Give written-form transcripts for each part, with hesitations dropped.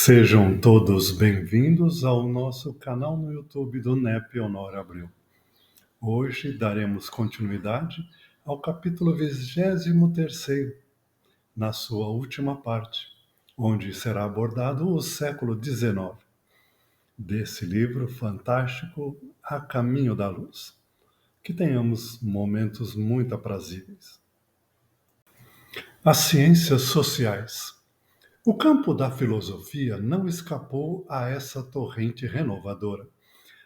Sejam todos bem-vindos ao nosso canal no YouTube do NEP Honório Abreu. Hoje daremos continuidade ao capítulo 23º, na sua última parte, onde será abordado o século XIX, desse livro fantástico A Caminho da Luz. Que tenhamos momentos muito aprazíveis. As ciências sociais. O campo da filosofia não escapou a essa torrente renovadora.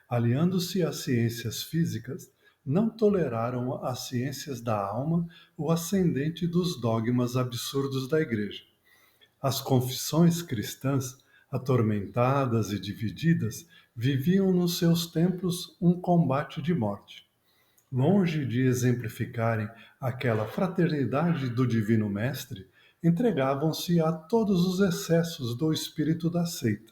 Aliando-se às ciências físicas, não toleraram as ciências da alma o ascendente dos dogmas absurdos da Igreja. As confissões cristãs, atormentadas e divididas, viviam nos seus templos um combate de morte. Longe de exemplificarem aquela fraternidade do Divino Mestre, entregavam-se a todos os excessos do espírito da seita.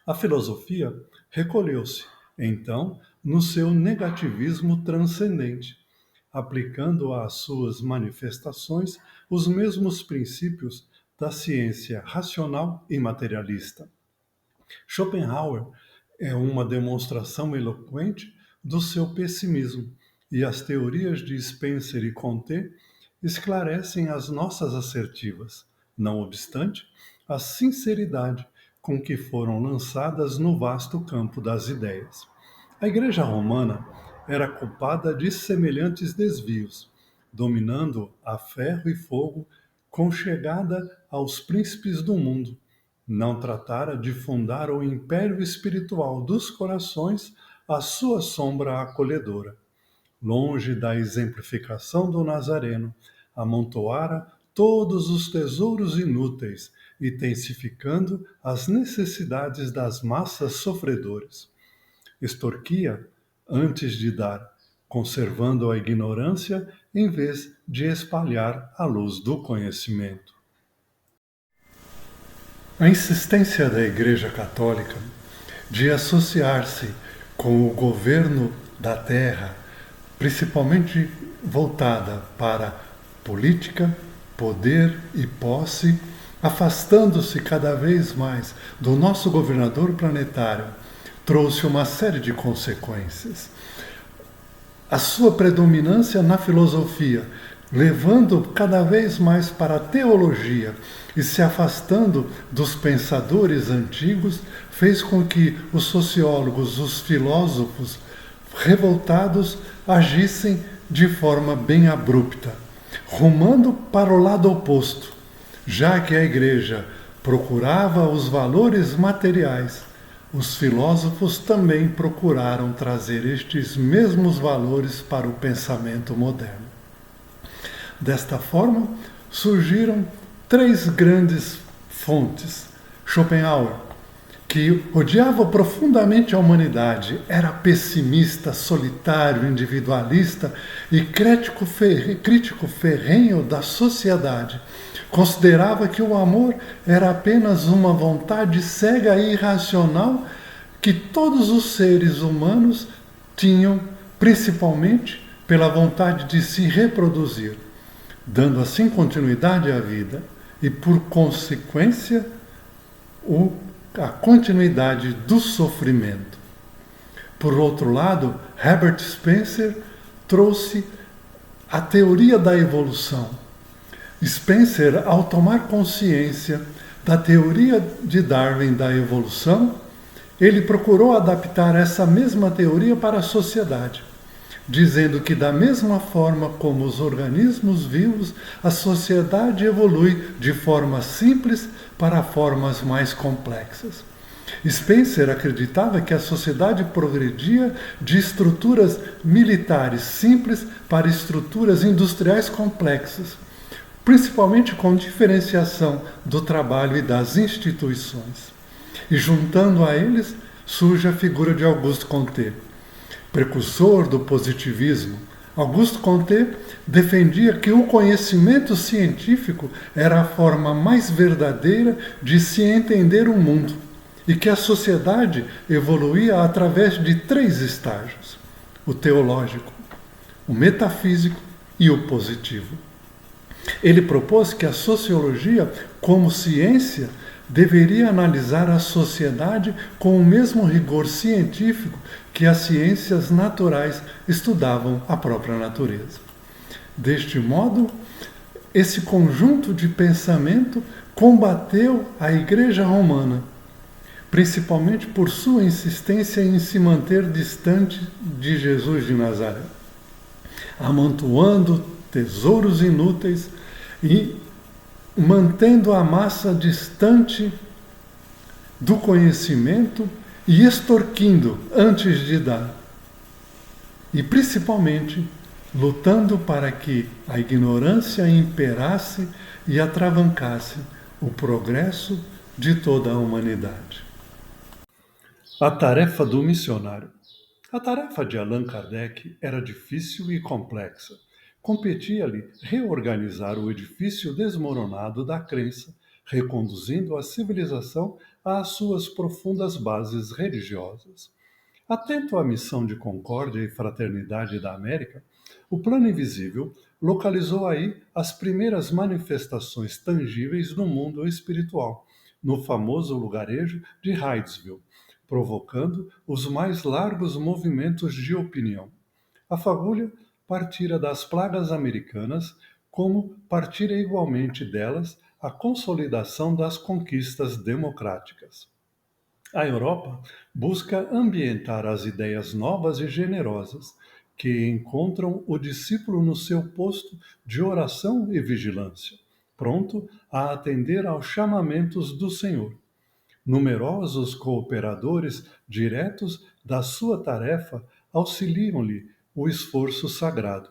A filosofia recolheu-se, então, no seu negativismo transcendente, aplicando às suas manifestações os mesmos princípios da ciência racional e materialista. Schopenhauer é uma demonstração eloquente do seu pessimismo, e as teorias de Spencer e Comte esclarecem as nossas assertivas, não obstante a sinceridade com que foram lançadas no vasto campo das ideias. A Igreja Romana era culpada de semelhantes desvios, dominando a ferro e fogo conchegada aos príncipes do mundo. Não tratara de fundar o império espiritual dos corações à sua sombra acolhedora. Longe da exemplificação do Nazareno, amontoara todos os tesouros inúteis, intensificando as necessidades das massas sofredoras. Extorquia antes de dar, conservando a ignorância em vez de espalhar a luz do conhecimento. A insistência da Igreja Católica de associar-se com o governo da terra, principalmente voltada para política, poder e posse, afastando-se cada vez mais do nosso governador planetário, trouxe uma série de consequências. A sua predominância na filosofia, levando cada vez mais para a teologia e se afastando dos pensadores antigos, fez com que os sociólogos, os filósofos revoltados agissem de forma bem abrupta, rumando para o lado oposto, já que a Igreja procurava os valores materiais. Os filósofos também procuraram trazer estes mesmos valores para o pensamento moderno. Desta forma, surgiram três grandes fontes. Schopenhauer, que odiava profundamente a humanidade, era pessimista, solitário, individualista e crítico ferrenho da sociedade. Considerava que o amor era apenas uma vontade cega e irracional que todos os seres humanos tinham, principalmente pela vontade de se reproduzir, dando assim continuidade à vida e, por consequência, a continuidade do sofrimento. Por outro lado, Herbert Spencer trouxe a teoria da evolução. Spencer, ao tomar consciência da teoria de Darwin da evolução, ele procurou adaptar essa mesma teoria para a sociedade, dizendo que da mesma forma como os organismos vivos, a sociedade evolui de forma simples para formas mais complexas. Spencer acreditava que a sociedade progredia de estruturas militares simples para estruturas industriais complexas, principalmente com diferenciação do trabalho e das instituições. E juntando a eles, surge a figura de Auguste Comte. Precursor do positivismo, Auguste Comte defendia que o conhecimento científico era a forma mais verdadeira de se entender o mundo e que a sociedade evoluía através de três estágios: o teológico, o metafísico e o positivo. Ele propôs que a sociologia, como ciência, deveria analisar a sociedade com o mesmo rigor científico que as ciências naturais estudavam a própria natureza. Deste modo, esse conjunto de pensamento combateu a Igreja Romana, principalmente por sua insistência em se manter distante de Jesus de Nazaré, amontoando tesouros inúteis e mantendo a massa distante do conhecimento e extorquindo antes de dar. E principalmente lutando para que a ignorância imperasse e atravancasse o progresso de toda a humanidade. A tarefa do missionário. A tarefa de Allan Kardec era difícil e complexa. Competia-lhe reorganizar o edifício desmoronado da crença, reconduzindo a civilização às suas profundas bases religiosas. Atento à missão de concórdia e fraternidade da América, o Plano Invisível localizou aí as primeiras manifestações tangíveis do mundo espiritual, no famoso lugarejo de Hydesville, provocando os mais largos movimentos de opinião. A fagulha partira das plagas americanas, como partira igualmente delas a consolidação das conquistas democráticas. A Europa busca ambientar as ideias novas e generosas, que encontram o discípulo no seu posto de oração e vigilância, pronto a atender aos chamamentos do Senhor. Numerosos cooperadores diretos da sua tarefa auxiliam-lhe o esforço sagrado,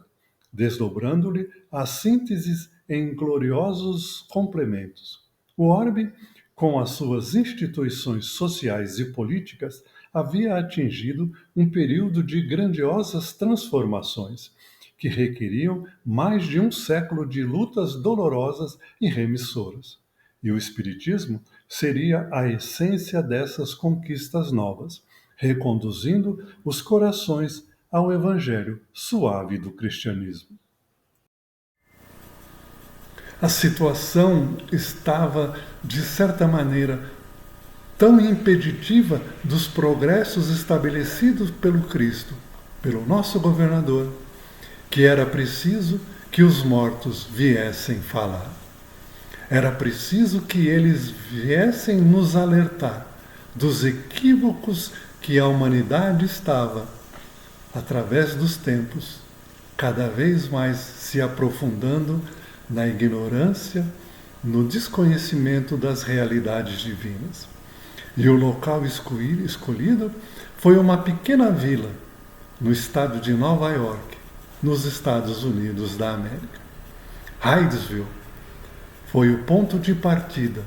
desdobrando-lhe as sínteses em gloriosos complementos. O orbe, com as suas instituições sociais e políticas, havia atingido um período de grandiosas transformações, que requeriam mais de um século de lutas dolorosas e remissoras. E o Espiritismo seria a essência dessas conquistas novas, reconduzindo os corações ao Evangelho suave do cristianismo. A situação estava, de certa maneira, tão impeditiva dos progressos estabelecidos pelo Cristo, pelo nosso governador, que era preciso que os mortos viessem falar. Era preciso que eles viessem nos alertar dos equívocos que a humanidade estava, através dos tempos, cada vez mais se aprofundando na ignorância, no desconhecimento das realidades divinas. E o local escolhido foi uma pequena vila no estado de Nova York, nos Estados Unidos da América. Hydesville foi o ponto de partida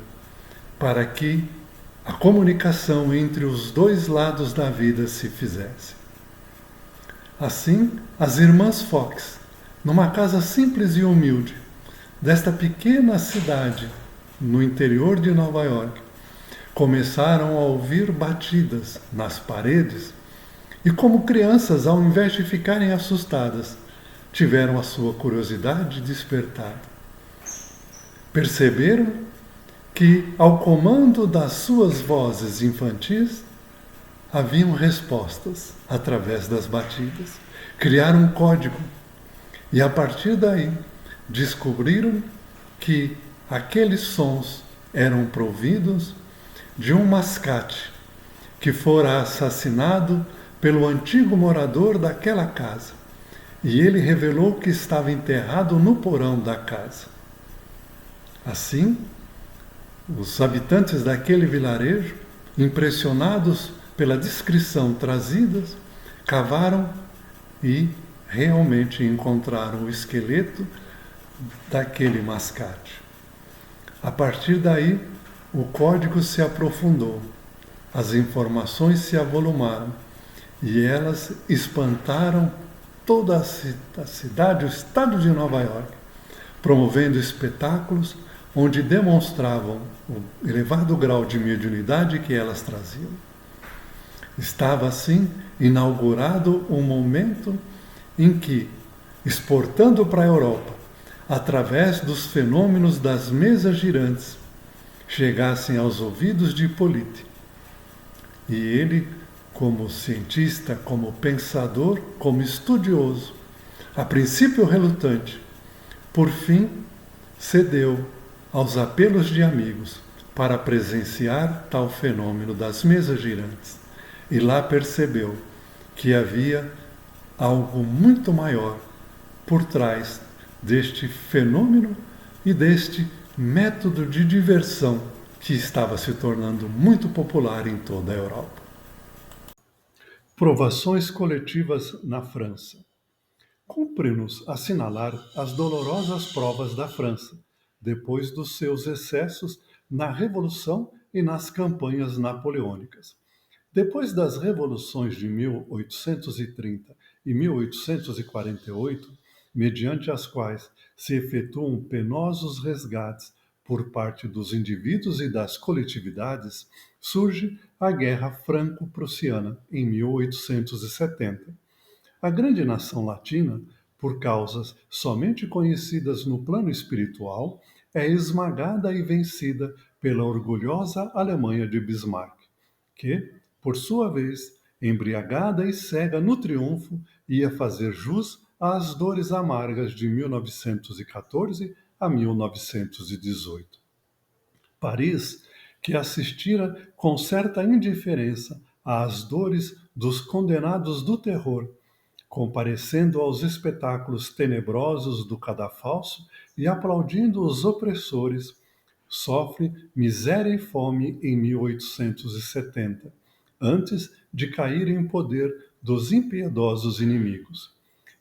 para que a comunicação entre os dois lados da vida se fizesse. Assim, as irmãs Fox, numa casa simples e humilde desta pequena cidade no interior de Nova York, começaram a ouvir batidas nas paredes e, como crianças, ao invés de ficarem assustadas, tiveram a sua curiosidade despertada. Perceberam que, ao comando das suas vozes infantis, haviam respostas através das batidas. Criaram um código e, a partir daí, descobriram que aqueles sons eram provindos de um mascate que fora assassinado pelo antigo morador daquela casa. E ele revelou que estava enterrado no porão da casa. Assim, os habitantes daquele vilarejo, impressionados pela descrição trazida, cavaram e realmente encontraram o esqueleto daquele mascate. A partir daí, o código se aprofundou, as informações se avolumaram e elas espantaram toda a cidade, o estado de Nova York, promovendo espetáculos onde demonstravam o elevado grau de mediunidade que elas traziam. Estava, assim, inaugurado um momento em que, exportando para a Europa, através dos fenômenos das mesas girantes, chegassem aos ouvidos de Hippolyte. E ele, como cientista, como pensador, como estudioso, a princípio relutante, por fim cedeu aos apelos de amigos para presenciar tal fenômeno das mesas girantes. E lá percebeu que havia algo muito maior por trás deste fenômeno e deste método de diversão que estava se tornando muito popular em toda a Europa. Provações coletivas na França. Cumpre-nos assinalar as dolorosas provas da França, depois dos seus excessos na Revolução e nas campanhas napoleônicas. Depois das revoluções de 1830 e 1848, mediante as quais se efetuam penosos resgates por parte dos indivíduos e das coletividades, surge a Guerra Franco-Prussiana em 1870. A grande nação latina, por causas somente conhecidas no plano espiritual, é esmagada e vencida pela orgulhosa Alemanha de Bismarck, que, por sua vez, embriagada e cega no triunfo, ia fazer jus às dores amargas de 1914 a 1918. Paris, que assistira com certa indiferença às dores dos condenados do terror, comparecendo aos espetáculos tenebrosos do cadafalso e aplaudindo os opressores, sofre miséria e fome em 1870, antes de cair em poder dos impiedosos inimigos,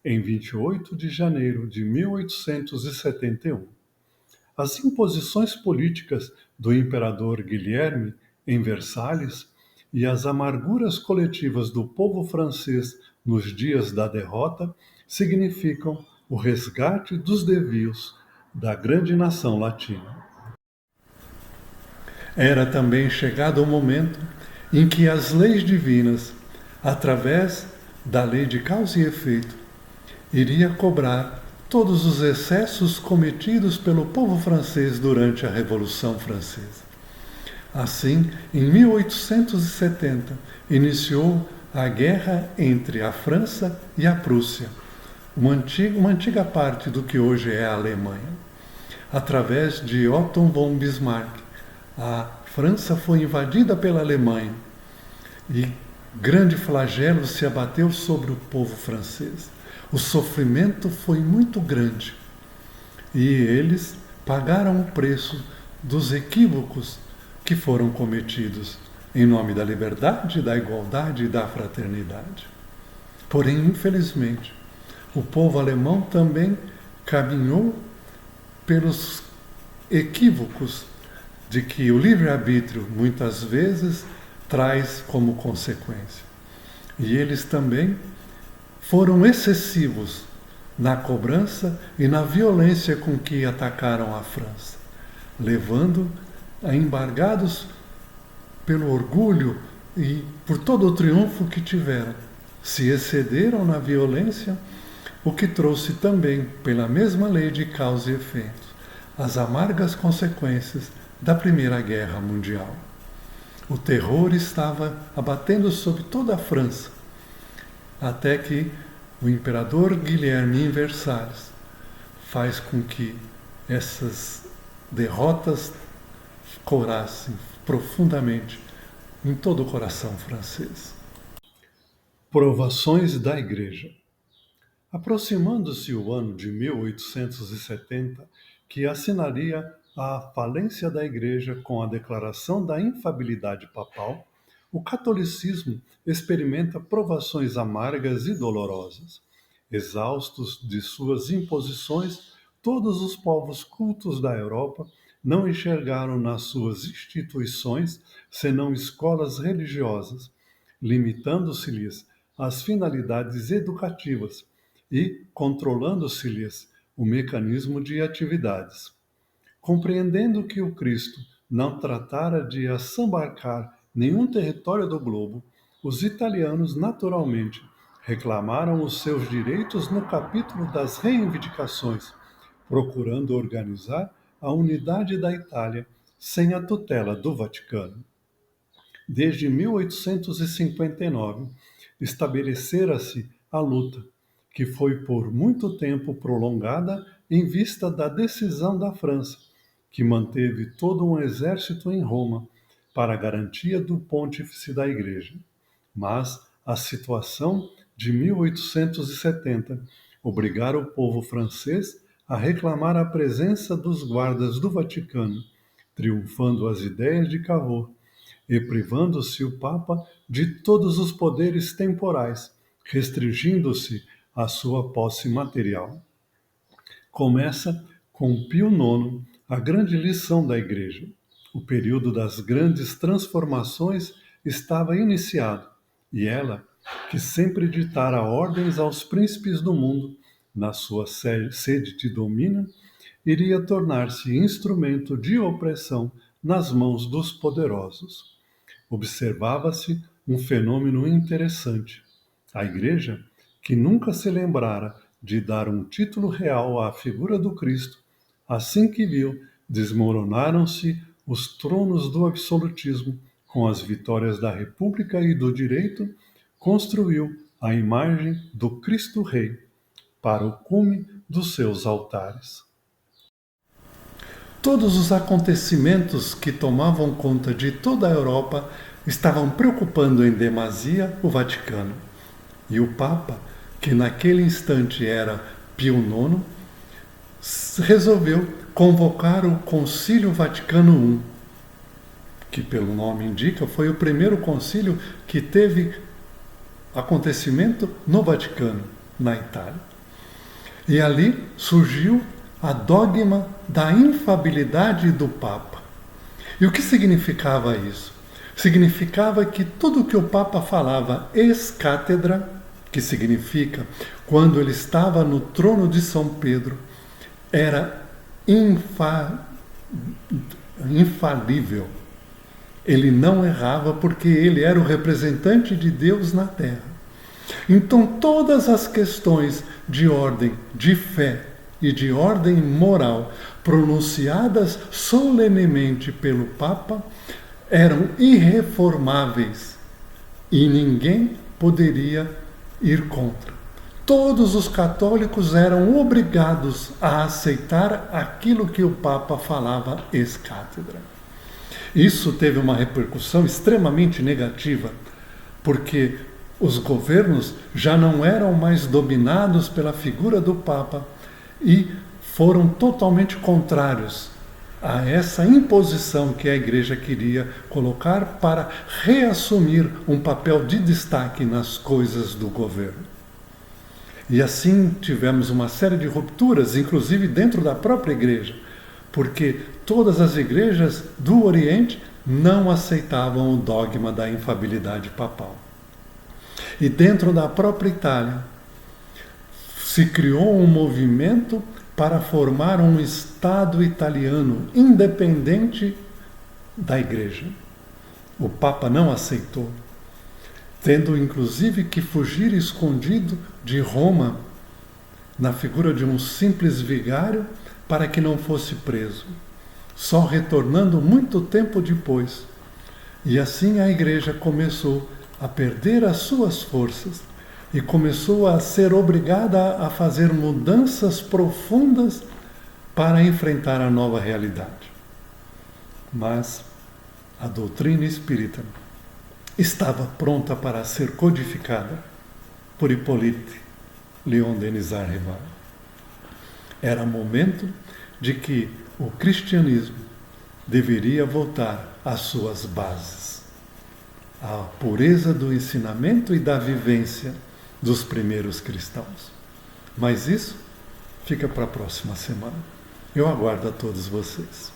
em 28 de janeiro de 1871. As imposições políticas do imperador Guilherme em Versalhes e as amarguras coletivas do povo francês nos dias da derrota significam o resgate dos desvios da grande nação latina. Era também chegado o momento em que as leis divinas, através da lei de causa e efeito, iria cobrar todos os excessos cometidos pelo povo francês durante a Revolução Francesa. Assim, em 1870, iniciou a guerra entre a França e a Prússia, uma antiga parte do que hoje é a Alemanha. Através de Otto von Bismarck, a França foi invadida pela Alemanha e grande flagelo se abateu sobre o povo francês. O sofrimento foi muito grande e eles pagaram o preço dos equívocos que foram cometidos em nome da liberdade, da igualdade e da fraternidade. Porém, infelizmente, o povo alemão também caminhou pelos equívocos de que o livre-arbítrio muitas vezes traz como consequência. E eles também foram excessivos na cobrança e na violência com que atacaram a França, levando a embargados pelo orgulho e por todo o triunfo que tiveram. Se excederam na violência, o que trouxe também, pela mesma lei de causa e efeito, as amargas consequências da Primeira Guerra Mundial. O terror estava abatendo sobre toda a França, até que o imperador Guilherme em Versalhes faz com que essas derrotas corassem profundamente em todo o coração francês. Provações da Igreja. Aproximando-se o ano de 1870, que assinaria a falência da Igreja com a declaração da infabilidade papal, o catolicismo experimenta provações amargas e dolorosas. Exaustos de suas imposições, todos os povos cultos da Europa não enxergaram nas suas instituições senão escolas religiosas, limitando-se-lhes as finalidades educativas e controlando-se-lhes o mecanismo de atividades. Compreendendo que o Cristo não tratara de assambarcar nenhum território do globo, os italianos naturalmente reclamaram os seus direitos no capítulo das reivindicações, procurando organizar a unidade da Itália sem a tutela do Vaticano. Desde 1859, estabelecera-se a luta, que foi por muito tempo prolongada em vista da decisão da França, que manteve todo um exército em Roma para a garantia do pontífice da Igreja. Mas a situação de 1870 obrigara o povo francês a reclamar a presença dos guardas do Vaticano, triunfando as ideias de Cavour e privando-se o Papa de todos os poderes temporais, restringindo-se à sua posse material. Começa com Pio IX a grande lição da Igreja. O período das grandes transformações estava iniciado e ela, que sempre ditara ordens aos príncipes do mundo, na sua sede de domínio, iria tornar-se instrumento de opressão nas mãos dos poderosos. Observava-se um fenômeno interessante. A Igreja, que nunca se lembrara de dar um título real à figura do Cristo, assim que viu, desmoronaram-se os tronos do absolutismo com as vitórias da República e do direito, construiu a imagem do Cristo Rei para o cume dos seus altares. Todos os acontecimentos que tomavam conta de toda a Europa estavam preocupando em demasia o Vaticano. E o Papa, que naquele instante era Pio IX, resolveu convocar o Concílio Vaticano I, que pelo nome indica foi o primeiro concílio que teve acontecimento no Vaticano, na Itália. E ali surgiu a dogma da infabilidade do Papa. E o que significava isso? Significava que tudo que o Papa falava ex cátedra, que significa quando ele estava no trono de São Pedro, era infalível. Ele não errava porque ele era o representante de Deus na terra. Então todas as questões de ordem de fé e de ordem moral pronunciadas solenemente pelo Papa eram irreformáveis e ninguém poderia ir contra. Todos os católicos eram obrigados a aceitar aquilo que o Papa falava ex cátedra. Isso teve uma repercussão extremamente negativa, porque os governos já não eram mais dominados pela figura do Papa e foram totalmente contrários a essa imposição que a Igreja queria colocar para reassumir um papel de destaque nas coisas do governo. E assim tivemos uma série de rupturas, inclusive dentro da própria Igreja, porque todas as igrejas do Oriente não aceitavam o dogma da infabilidade papal. E dentro da própria Itália se criou um movimento para formar um Estado italiano independente da Igreja. O Papa não aceitou, tendo inclusive que fugir escondido de Roma na figura de um simples vigário para que não fosse preso, só retornando muito tempo depois. E assim a Igreja começou a perder as suas forças e começou a ser obrigada a fazer mudanças profundas para enfrentar a nova realidade. Mas a doutrina espírita estava pronta para ser codificada por Hippolyte Léon Denis Rival. Era momento de que o cristianismo deveria voltar às suas bases, à pureza do ensinamento e da vivência dos primeiros cristãos. Mas isso fica para a próxima semana. Eu aguardo a todos vocês.